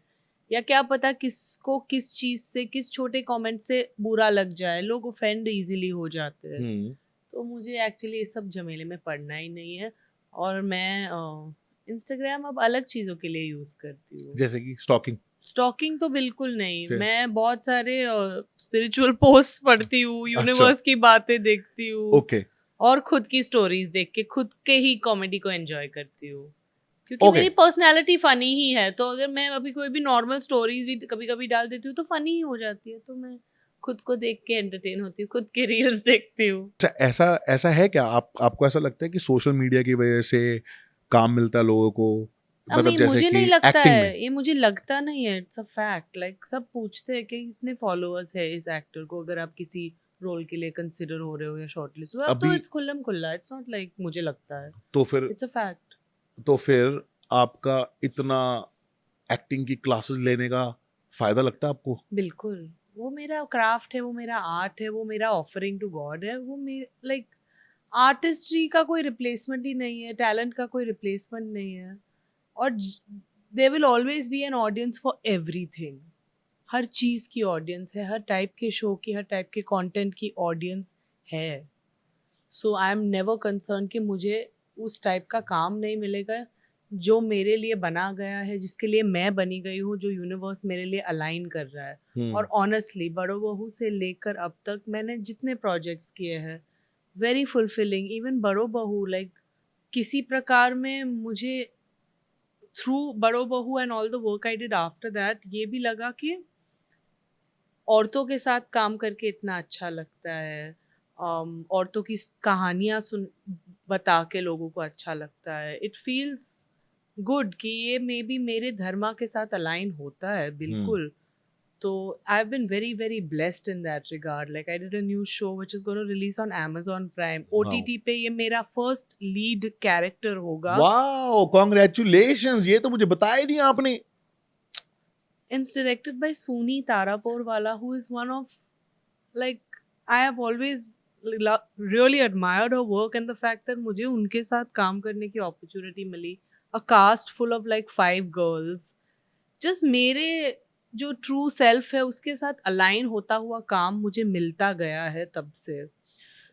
या क्या पता किसको किस चीज से, किस छोटे कमेंट से बुरा लग जाए, लोग ऑफेंड इजीली हो जाते हैं। तो मुझे एक्चुअली इस सब झमेले में पड़ना ही नहीं है, और मैं इंस्टाग्राम अब अलग चीजों के लिए यूज करती हूँ। जैसे कि स्टॉकिंग तो बिल्कुल नहीं, फिर? मैं बहुत सारे स्पिरिचुअल पोस्ट पढ़ती हूँ, यूनिवर्स की बातें देखती हूँ, ओके और खुद की स्टोरीज देख के खुद के ही कॉमेडी को एंजॉय करती हूँ, क्योंकि Okay. मेरी पर्सनैलिटी फनी ही है, तो अगर मैं अभी कोई भी नॉर्मल स्टोरीज भी कभी कभी डाल देती हूँ तो फनी ही हो जाती है, तो मैं खुद को देख के एंटरटेन होती हूँ, खुद के रील्स देखती हूँ। अच्छा, ऐसा है क्या, आपको ऐसा लगता है कि सोशल मीडिया की वजह से काम मिलता है लोगों को, मतलब जैसे मुझे कि नहीं लगता एक्टिंग है, में? ये मुझे लगता नहीं है, इट्स अ फैक्ट, लाइक सब पूछते हैं कि कितने फॉलोअर्स है इस एक्टर को, अगर आप किसी रोल के लिए कंसिडर हो रहे हो या शॉर्टलिस्ट हो, अब तो इट्स खुल्लम खुल्ला, इट्स नॉट लाइक मुझे लगता है, तो फिर इट्स अ फैक्ट। तो फिर आपका इतना एक्टिंग की क्लासेस लेने का फायदा लगता है आपको? बिल्कुल, वो मेरा क्राफ्ट है, वो मेरा आर्ट है, वो मेरा ऑफरिंग टू गॉड है, वो लाइक आर्टिस्ट्री का कोई रिप्लेसमेंट ही नहीं है, टैलेंट का कोई रिप्लेसमेंट नहीं है, और there will always be an audience for everything. हर चीज़ की ऑडियंस है, हर टाइप के शो की, हर टाइप के कंटेंट की ऑडियंस है। So I am never concern कि मुझे उस टाइप का काम नहीं मिलेगा जो मेरे लिए बना गया है, जिसके लिए मैं बनी गई हूँ, जो यूनिवर्स मेरे लिए अलाइन कर रहा है। और ऑनेस्टली बड़ो बहू से लेकर अब तक मैंने जितने प्रोजेक्ट्स किए हैं, वेरी फुलफिलिंग, इवन बड़ो बहू, लाइक किसी प्रकार में मुझे थ्रू बड़ो बहू and all the work I did after that, ये भी लगा कि औरतों के साथ काम करके इतना अच्छा लगता है, औरतों की कहानियाँ बता के लोगों को अच्छा लगता है, इट फील्स गुड कि ये मे बी मेरे धर्मा के साथ अलाइन होता है, बिल्कुल। तो I have been very very blessed in that regard, like I did a new show which is gonna release on Amazon Prime OTT पे, ये मेरा फर्स्ट लीड कैरेक्टर होगा। वाओ, कांग्रेचुलेशंस, ये तो मुझे बताया नहीं आपने। It's directed by Suni Taraporwala, who is one of, like, I have always really admired her work, and the fact that मुझे उनके साथ काम करने की opportunity milli, a cast full of like 5 girls, just मेरे जो true self है उसके साथ align होता हुआ काम मुझे मिलता गया है तब से,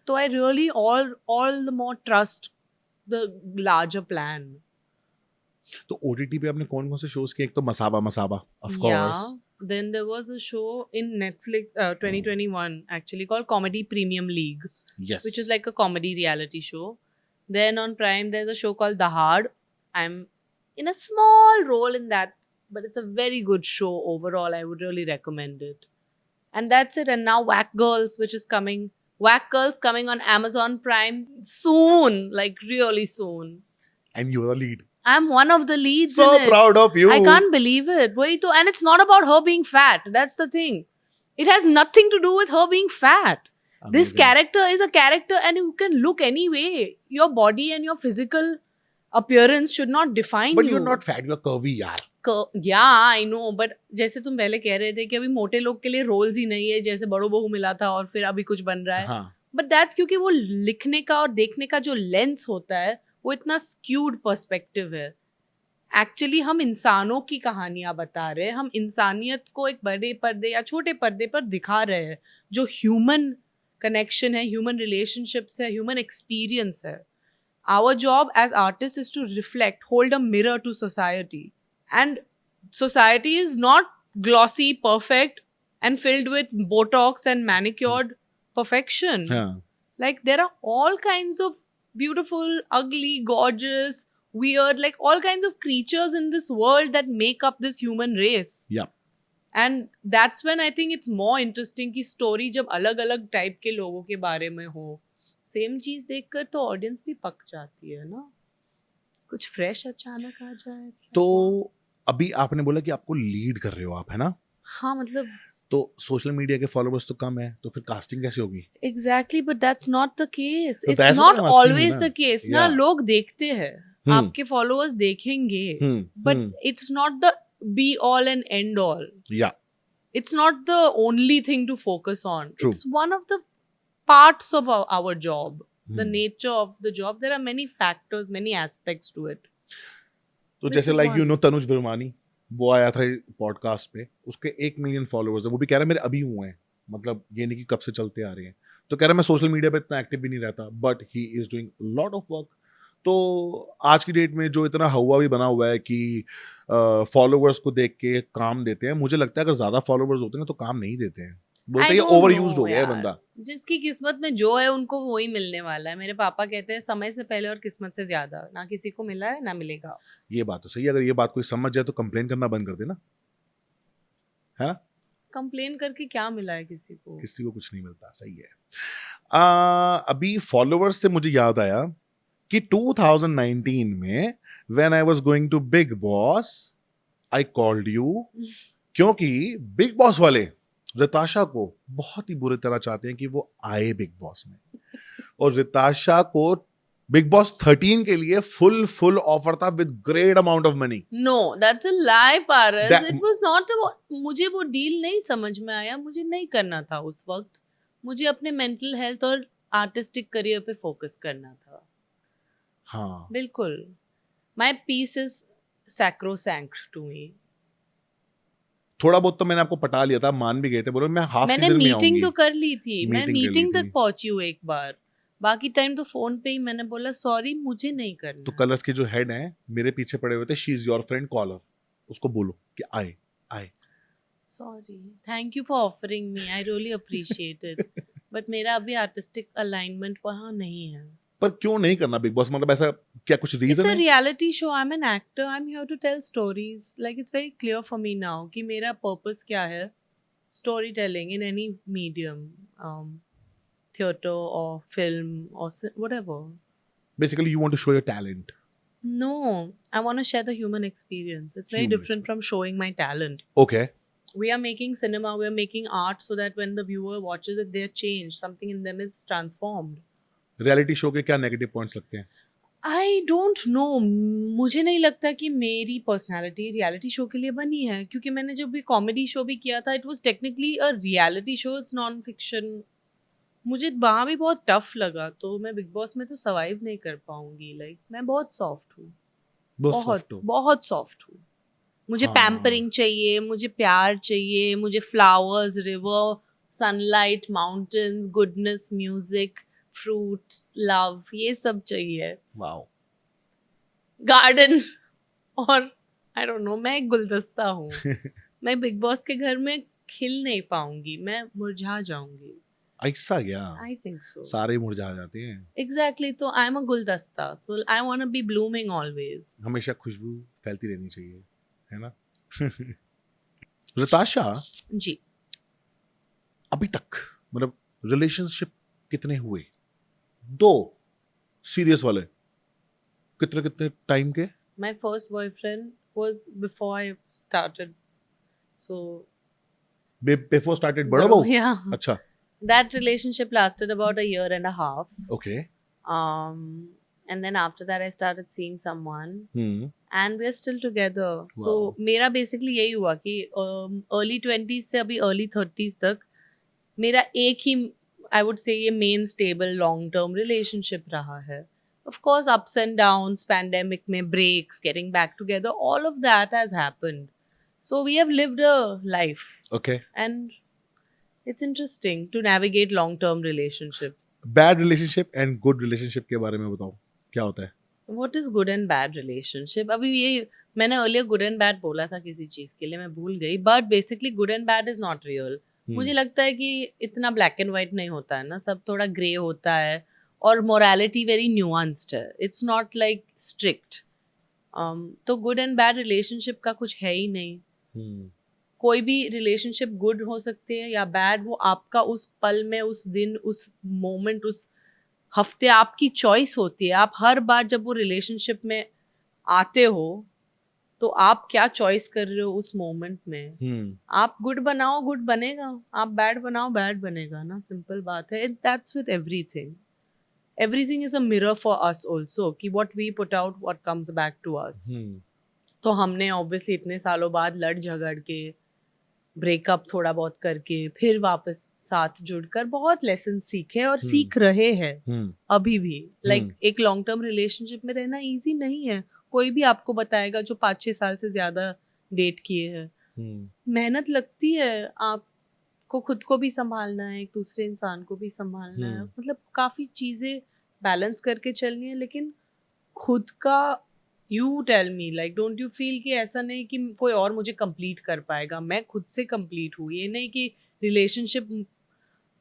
तो I really all the more trust the larger plan. तो ओटीटी पे आपने कौन कौन से शोज किए? एक तो Masaba of course, then there was a show in Netflix 2021 actually called Comedy Premium League, yes, which is like a comedy reality show. Then on Prime there's a show called The Hard. I'm in a small role in that, but it's a very good show overall. I would really recommend it. And that's it. And now Whack Girls, which is coming. Whack Girls coming on Amazon Prime soon, like really soon. And you are the lead. I'm one of the leads So in it. proud of you. I can't believe it. वही तो, and it's not about her being fat. That's the thing. It has nothing to do with her being fat. Amazing. This character is a character, and you can look any way. Your body and your physical appearance should not define But you. you're not fat, you're curvy यार। Yeah, I know. But जैसे तुम पहले कह रहे थे कि अभी मोटे लोग के लिए रोल्स ही नहीं है, जैसे बड़ो बहू मिला था और फिर अभी कुछ बन रहा है। हाँ। But that's क्योंकि वो लिखने का और देखने का जो लेंस होता है वो इतना skewed पर्सपेक्टिव है। एक्चुअली हम इंसानों की कहानियां बता रहे हैं, हम इंसानियत को एक बड़े पर्दे या छोटे पर्दे पर दिखा रहे हैं, जो ह्यूमन कनेक्शन है, ह्यूमन रिलेशनशिप्स है, ह्यूमन एक्सपीरियंस है। Our job as artist is to reflect, hold a mirror to society, and society is not glossy, perfect and filled with Botox and manicured perfection. Like there are all kinds of beautiful, ugly, gorgeous, weird, like all kinds of creatures in this world that make up this human race. Yeah. And that's when I think it's more interesting कि story जब अलग अलग type के लोगों के बारे में हो, सेम चीज देखकर तो ऑडियंस भी पक जाती है ना, कुछ फ्रेश अचानक आ जाए। तो अभी आपने बोला कि आपको लीड कर रहे हो आप, है ना? हाँ मतलब तो सोशल मीडिया के फॉलोअर्स तो कम है, तो फिर कास्टिंग कैसे होगी? Exactly, but that's not the case, तो it's that's what not I'm asking you always ना। द केस ना। Yeah. लोग देखते हैं, आपके फॉलोअर्स देखेंगे, but it's not the be all and end all. या It's not the only thing to focus on. True. It's one of the parts of our job, the nature of the job. There are many factors, many aspects to it. तो This जैसे is like one. You know Tanuj Virmani, वो आया था podcast पे, उसके 1 million followers है, वो भी कह रहा है मेरे अभी हुए हैं, मतलब ये नहीं कि कब से चलते आ रहे हैं। तो कह रहा है मैं सोशल मीडिया पे इतना एक्टिव भी नहीं रहता, but he is doing lot of work. तो आज की डेट में जो इतना हवा भी बना हुआ है कि फॉलोअर्स को देख के काम देते हैं, मुझे लगता है अगर ज्यादा फॉलोअर्स होते हैं तो काम नहीं देते हैं, बोलते हैं I ये don't ओवर know यूज्ड हो गया है यार। बंदा। जिसकी किस्मत में जो है उनको वही मिलने वाला है। मेरे पापा कहते हैं समय से पहले और किस्मत से ज्यादा, ना किसी को मिला है ना मिलेगा। ये बात तो सही है, अगर ये बात कोई समझ जाए तो कंप्लेन करना बंद कर देना, है ना? कंप्लेन करके क्या मिला है किसी को? किसी को कुछ नहीं मिलता, सही है। अभी फॉलोअर्स से मुझे याद आया कि 2019 में when I was going to Bigg Boss I called you, क्योंकि बिग बॉस वाले रिताशा को बहुत ही बुरी तरह चाहते हैं कि वो आए बिग बॉस में, और रिताशा को बिग बॉस 13 के लिए फुल ऑफर था with great amount of money. No, that's a lie, Paras. That- It was not मुझे वो डील नहीं समझ में आया। मुझे नहीं करना था उस वक्त। मुझे अपने मेंटल हेल्थ और आर्टिस्टिक करियर पे फोकस करना था। हाँ, बिल्कुल। My peace is sacrosanct to me. थोड़ा बहुत तो मैंने आपको पटा लिया था, मान भी गए थे, बोलो मैं हाफ मैंने सीजन में मीटिंग आऊंगी। तो कर ली थी, मैं Meeting कर ली मीटिंग थी। तक पहुंची हूँ एक बार। बाकी टाइम तो फोन पे ही मैंने बोला सॉरी मुझे नहीं करना। तो कलर्स के जो हेड हैं मेरे पीछे पड़े हुए थे, she is your friend, call her, उसको बोलो कि आए आए। Sorry, thank you for offering me, I really appreciate it, but मेरा अभी आर्टिस्टिक अलाइनमेंट वहाँ नहीं है। पर क्यों नहीं करना बिग बॉस, मतलब ऐसा क्या कुछ It's रीजन a है? reality show. I'm an actor. I'm here to tell stories. Like it's very clear for me now कि मेरा purpose क्या है. Storytelling in any medium, theater or film or whatever. Basically you want to show your talent. No, I want to share the human experience. It's very Human different from showing my talent. Okay, We are making cinema. We are making art so that when the viewer watches it, they're changed. Something in them is transformed. Reality show के क्या negative points लगते हैं? I don't know, मुझे नहीं लगता कि मेरी personality reality show के लिए बनी है, क्योंकि मैंने जब भी कॉमेडी शो भी किया था it was technically a reality show, it's non fiction. मुझे वहाँ भी बहुत टफ लगा, तो मैं बिग बॉस में तो सर्वाइव नहीं कर पाऊंगी। लाइक मैं बहुत सॉफ्ट हूँ, बहुत सॉफ्ट हूँ। मुझे हाँ। पैम्परिंग चाहिए, मुझे प्यार चाहिए, मुझे flowers, river, sunlight, mountains, goodness, music, fruits, love, ये सब चाहिए। वाओ, गार्डन और आई डोंट नो, मैं एक गुलदस्ता हूँ। मैं बिग बॉस के घर में खिल नहीं पाऊंगी, मैं मुरझा जाऊंगी। ऐसा क्या? I think so. सारे मुरझा जाते हैं। एग्जैक्टली, तो आई एम अ गुलदस्ता, so I want to be blooming always. हमेशा खुशबू फैलती रहनी चाहिए, है ना? रिताशा, जी, अभी तक मतलब रिलेशनशिप कितने हुए? 2 सीरियस वाले, कितने टाइम के? my first boyfriend was before I started, so before started बड़ा बहू? yeah, अच्छा, that relationship lasted about a year and a half. Okay. And then after that I started seeing someone and we're still together. So Wow. मेरा basically यही हुआ कि early 20s से अभी early 30s तक मेरा एक ही, I would say, ये main stable long term relationship रहा है. Of course ups and downs, pandemic में breaks, getting back together, all of that has happened. So we have lived a life okay. and it's interesting to navigate long term relationships. Bad relationship and good relationship के बारे में बताओ, क्या होता है? What is good and bad relationship? अभी ये मैंने earlier good and bad बोला था किसी चीज के लिए, मैं भूल गई, but basically good and bad is not real. मुझे लगता है कि इतना black and white नहीं होता है ना, सब थोड़ा grey होता है और morality very nuanced है. It's not like strict. तो good and bad relationship का कुछ है ही नहीं. कोई भी रिलेशनशिप गुड हो सकती है या बैड, वो आपका उस पल में, उस दिन, उस मोमेंट, उस हफ्ते आपकी चॉइस होती है। आप हर बार जब वो रिलेशनशिप में आते हो तो आप क्या चॉइस कर रहे हो उस मोमेंट में। आप गुड बनाओ गुड बनेगा, आप बैड बनाओ बैड बनेगा ना, सिंपल बात है। That's with everything is a mirror for us also कि what we put out what comes back to us. तो हमने ऑब्वियसली इतने सालों बाद लड़ झगड़ के ब्रेकअप थोड़ा बहुत करके फिर वापस साथ जुड़कर बहुत लेसन सीखे और सीख रहे हैं अभी भी। लाइक एक लॉन्ग टर्म रिलेशनशिप में रहना इजी नहीं है। कोई भी आपको बताएगा जो 5-6 साल से ज्यादा डेट किए हैं। मेहनत लगती है, आपको खुद को भी संभालना है, एक दूसरे इंसान को भी संभालना है, मतलब काफी चीजें बैलेंस करके चलनी है। लेकिन खुद का you tell me, like don't you feel कि ऐसा नहीं कि कोई और मुझे कंप्लीट कर पाएगा, मैं खुद से कंप्लीट हूँ। ये नहीं कि रिलेशनशिप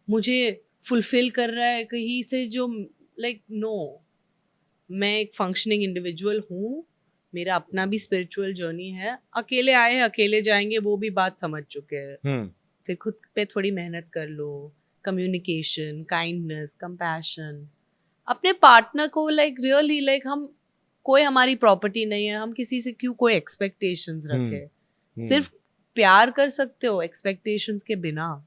मुझे फुलफिल कर रहा है कहीं से, जो लाइक नो, मैं एक फंक्शनिंग इंडिविजुअल हूँ, मेरा अपना भी स्पिरिचुअल जर्नी है। अकेले आए हैं अकेले जाएंगे, वो भी बात समझ चुके हैं। फिर खुद पे थोड़ी मेहनत कर लो, कम्युनिकेशन, काइंडनेस, कंपैशन, अपने पार्टनर को लाइक रियली लाइक हम कोई हमारी प्रॉपर्टी नहीं है, हम किसी से क्यों कोई एक्सपेक्टेशंस रखे। सिर्फ प्यार कर सकते हो एक्सपेक्टेशंस के बिना,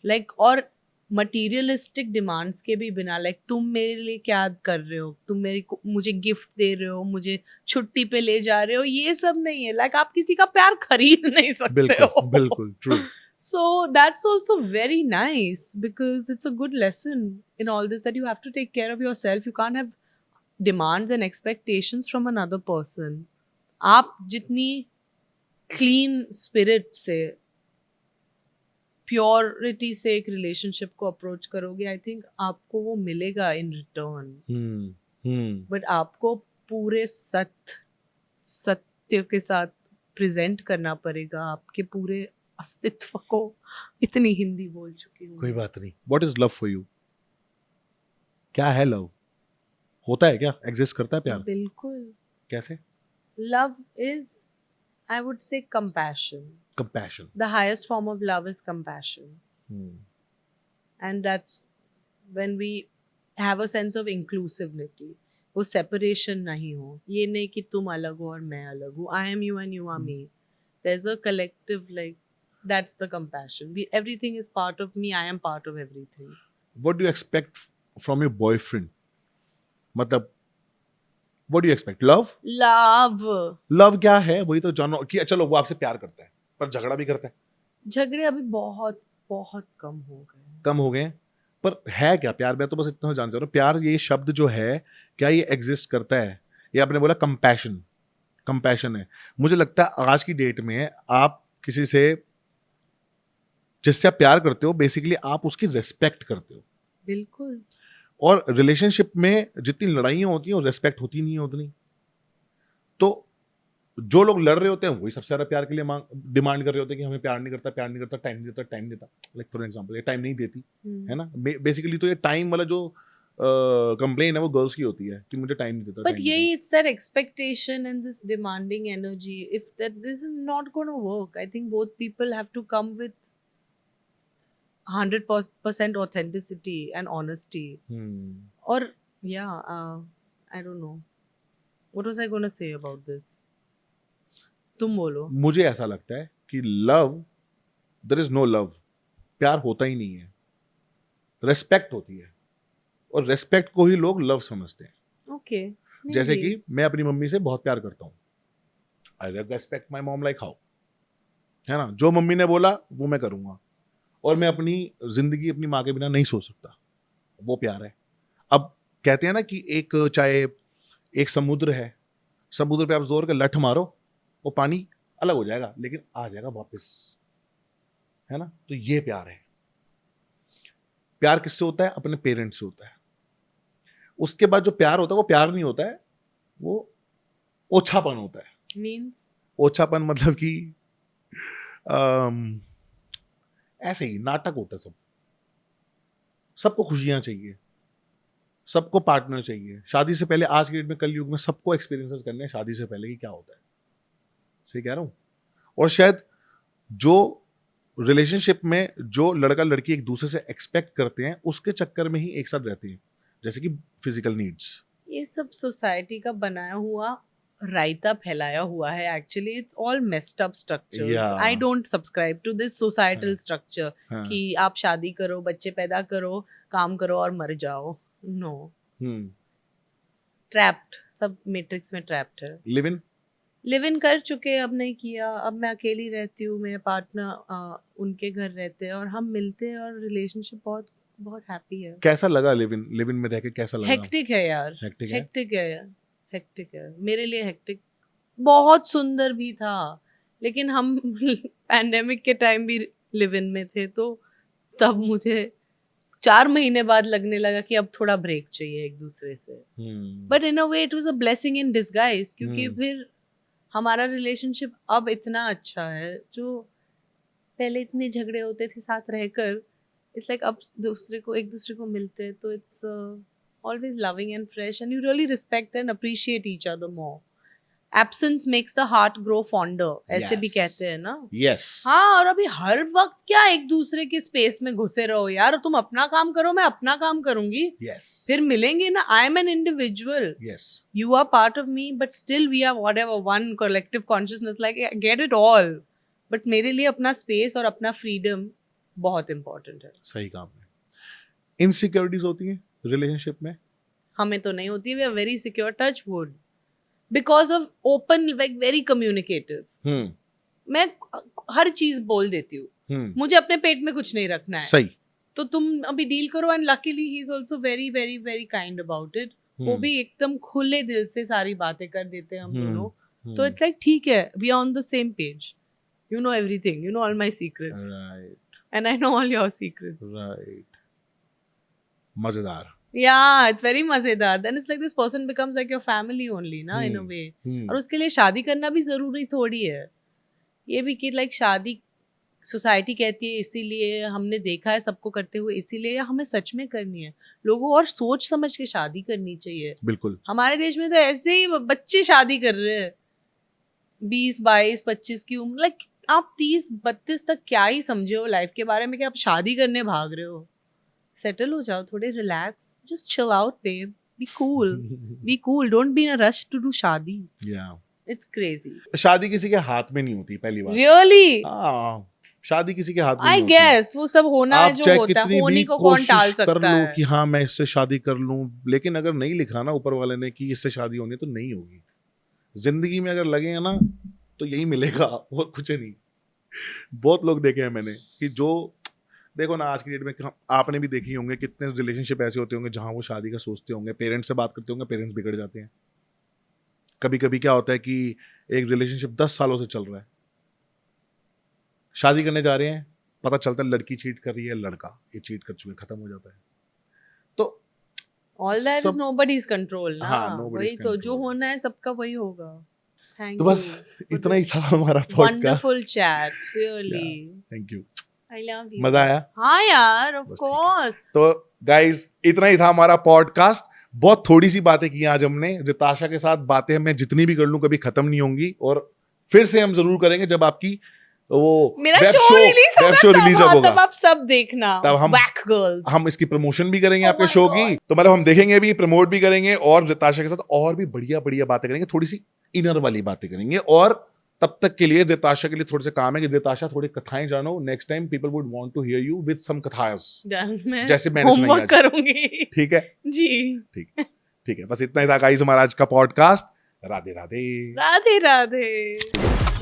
लाइक और मटीरियलिस्टिक डिमांड्स के भी बिना। लाइक तुम मेरे लिए क्या कर रहे हो, तुम मुझे गिफ्ट दे रहे हो, मुझे छुट्टी पे ले जा रहे हो, ये सब नहीं है। लाइक आप किसी का प्यार खरीद नहीं सकते हो। बिल्कुल true. So that's also very nice because it's a good lesson in all this that you have to take care of yourself. You can't have demands and expectations from another person. आप जितनी clean spirit से, purity से एक relationship को approach करोगे, I think आपको वो मिलेगा इन रिटर्न। बट आपको पूरे सत्य के साथ प्रेजेंट करना पड़ेगा आपके पूरे अस्तित्व को। इतनी हिंदी बोल चुकी हूँ। कोई बात नहीं। What is love for you? क्या है लव? होता है क्या? एग्जिस्ट करता है प्यार? बिल्कुल। कैसे? Love is, I would say compassion. The highest form of love is compassion. And that's when we have a sense of inclusivity. वो separation नहीं हो, ये नहीं कि तुम अलग हो और मैं अलग हूँ, I am you and you are me. There's a collective, like, that's the compassion. Everything is part of me, I am part of everything. What do you expect from your boyfriend? मतलब What do you expect? Love? Love क्या है? वही तो जानो कि चलो वो आपसे प्यार करता है पर झगड़ा भी करता है। झगड़े अभी बहुत बहुत कम हो गए। पर है क्या प्यार? मैं तो बस इतना जानता हूँ, प्यार ये शब्द जो है क्या ये एग्जिस्ट करता है? ये आपने बोला कंपैशन है। मुझे लगता है आज की डेट में आप किसी से जिससे आप प्यार करते हो बेसिकली आप उसकी रिस्पेक्ट करते हो। बिल्कुल। और रिलेशनशिप में जितनी लड़ाइयाँ होती हैं वो रिस्पेक्ट होती नहीं है उतनी। तो जो लोग लड़ रहे होते हैं वही सबसे ज्यादा प्यार के लिए डिमांड कर रहे होते हैं कि हमें प्यार नहीं करता, टाइम नहीं देता। लाइक फॉर एग्जांपल ये टाइम नहीं देती है ना, बेसिकली तो ये टाइम वाला जो कंप्लेन है वो गर्ल्स की होती है कि मुझे टाइम नहीं देता। बट यही it's that expectation and this demanding energy, if that this is not gonna work, I think both people have to come with 100% authenticity and honesty. Or yeah, I don't know. What was I going to say about this? तुम बोलो। मुझे ऐसा लगता है कि love, there is no love. प्यार होता ही नहीं है, रेस्पेक्ट होती है और रेस्पेक्ट को ही लोग लव समझते हैं। ओके। जैसे कि मैं अपनी मम्मी से बहुत प्यार करता हूँ, आई respect my mom like how, है ना, जो मम्मी ने बोला वो मैं करूँगा और मैं अपनी जिंदगी अपनी माँ के बिना नहीं सोच सकता, वो प्यार है। अब कहते हैं ना कि एक समुद्र है, समुद्र पे आप जोर के लठ मारो वो पानी अलग हो जाएगा लेकिन आ जाएगा वापस, है ना। तो ये प्यार है। प्यार किससे होता है? अपने पेरेंट्स से होता है। उसके बाद जो प्यार होता है वो प्यार नहीं होता है, वो ओछापन होता है। मींस ओछापन मतलब कि ऐसे ही नाटक होता है। सबको खुशियां चाहिए, सबको पार्टनर चाहिए। शादी से पहले आज के डेट में, कल युग में सबको एक्सपीरियंसेस करने हैं शादी से पहले कि क्या होता है। सही कह रहा हूं। और शायद जो रिलेशनशिप में जो लड़का लड़की एक दूसरे से एक्सपेक्ट करते हैं उसके चक्कर में ही एक साथ रहते हैं, जैसे कि फिजिकल नीड्स। ये सब सोसाइटी का बनाया हुआ रायता फैलाया हुआ है। Actually it's all messed up structures. I don't subscribe to this societal structure कि आप शादी करो, बच्चे पैदा करो, काम करो और मर जाओ। नो, ट्रैप्ड, सब मैट्रिक्स में ट्रैप्ड है। लिव इन कर चुके, अब नहीं किया। अब मैं अकेली रहती हूँ, मेरे पार्टनर उनके घर रहते हैं और हम मिलते हैं और रिलेशनशिप बहुत बहुत हैप्पी है। कैसा लगा लिव इन में रह के? कैसा लगा? हेक्टिक है यार, हेक्टिक है यार, हेक्टिक है मेरे लिए। हेक्टिक बहुत सुंदर भी था, लेकिन हम पैंडेमिक के टाइम भी लिव इन में थे, तो तब मुझे 4 महीने बाद लगने लगा कि अब थोड़ा ब्रेक चाहिए एक दूसरे से। But in a way it was a blessing in disguise, क्योंकि फिर हमारा रिलेशनशिप अब इतना अच्छा है। जो पहले इतने झगड़े होते थे साथ रहकर, इट्स लाइक अब एक दूसरे को मिलते हैं तो it's always loving and fresh and you really respect and appreciate each other more. Absence makes the heart grow fonder, ऐसे भी कहते हैं ना। Yes. हाँ, और अभी हर वक्त क्या एक दूसरे के स्पेस में घुसे रहो यार, तुम अपना काम करो, मैं अपना काम करूंगी। Yes. फिर मिलेंगे ना। I am an individual. Yes. You are part of me, but still we are whatever one collective consciousness. Like I get it all, but मेरे लिए अपना स्पेस और अपना फ्रीडम बहुत इम्पोर्टेंट है। सही काम है। इनसिक्योरिटीज होती हैं रिलेशनशिप में? हमें तो नहीं होती। We are very secure, touch wood, because of open, like very communicative. मैं हर चीज बोल देती हूँ, मुझे अपने पेट में कुछ नहीं रखना है। सही। तो तुम अभी डील करो। And luckily he is also very very very kind about it. वो भी एकदम खुले दिल से सारी बातें कर देते हैं हम दोनों। तो इट्स लाइक ठीक है, we are on the same page. You know everything, you know all my secrets, and I know all your secrets. Right. मजेदार। Yeah, it's very मजेदार। Then it's like this person becomes like your family only ना, in a way। और उसके लिए शादी करना भी जरूरी थोड़ी है। ये भी कि like शादी सोसाइटी कहती है इसीलिए, हमने देखा है सबको करते हुए इसीलिए, या हमें सच में करनी है। लोगों और सोच समझ के शादी करनी चाहिए। बिल्कुल। हमारे देश में तो ऐसे ही बच्चे शादी कर रहे हैं 20, 22, 25 की उम्र। लाइक आप 30, 32 तक क्या ही समझे हो लाइफ के बारे में कि आप शादी करने भाग रहे हो? सेटल हो जाओ, थोड़े relax, just chill out babe, be cool, don't be in a rush to do शादी। It's crazy. शादी किसी के हाथ में नहीं होती, पहली बात। रियली? शादी किसी के हाथ में आई गेस वो सब होना है जो होता है, होने को कौन टाल सकता है? कि हाँ मैं इससे शादी कर लूं, लेकिन अगर नहीं लिखा ना ऊपर वाले ने कि इससे शादी होनी है तो नहीं होगी। जिंदगी में अगर लगे ना तो यही मिलेगा और कुछ नहीं। बहुत लोग देखे हैं मैंने कि जो देखो ना आज की डेट में आपने भी देखी होंगे कितने रिलेशनशिप ऐसे होते होंगे जहां वो शादी का सोचते होंगे, पेरेंट्स से बात करते होंगे, पेरेंट्स बिगड़ जाते हैं। कभी कभी क्या होता है कि एक रिलेशनशिप 10 सालों से चल रहा है, शादी करने जा रहे हैं, पता चलता है लड़की चीट कर रही है, लड़का ये चीट कर चुके, खत्म हो जाता है। तो all that is nobody's control ना। हाँ, वही तो जो होना है सबका वही होगा। तो बस इतना ही था हमारा podcast. Wonderful chat, really. Thank you. I love you. मजा आया? हाँ यार, of course. तो गाइज इतना ही था हमारा पॉडकास्ट। बहुत थोड़ी सी बातें की आज हमने। रिताशा के साथ बातें मैं जितनी भी कर लूं कभी खत्म नहीं होंगी, और फिर से हम जरूर करेंगे जब आपकी वो मेरा शो रिलीज होगा, तब आप सब देखना। तब हम इसकी प्रमोशन भी करेंगे आपके शो की। तो मतलब हम देखेंगे भी, प्रमोट भी करेंगे, और रिताशा के साथ और भी बढ़िया बढ़िया बातें करेंगे, थोड़ी सी इनर वाली बातें करेंगे। और तब तक के लिए रिताशा के लिए थोड़े से काम है कि रिताशा थोड़ी कथाएं जानो। Next time people would want to hear you with some कथाएस, जैसे मैंने सुनाई आज। करूंगी। ठीक है जी, ठीक है। बस इतना ही था गाइस हमारा आज का पॉडकास्ट। राधे राधे। राधे राधे।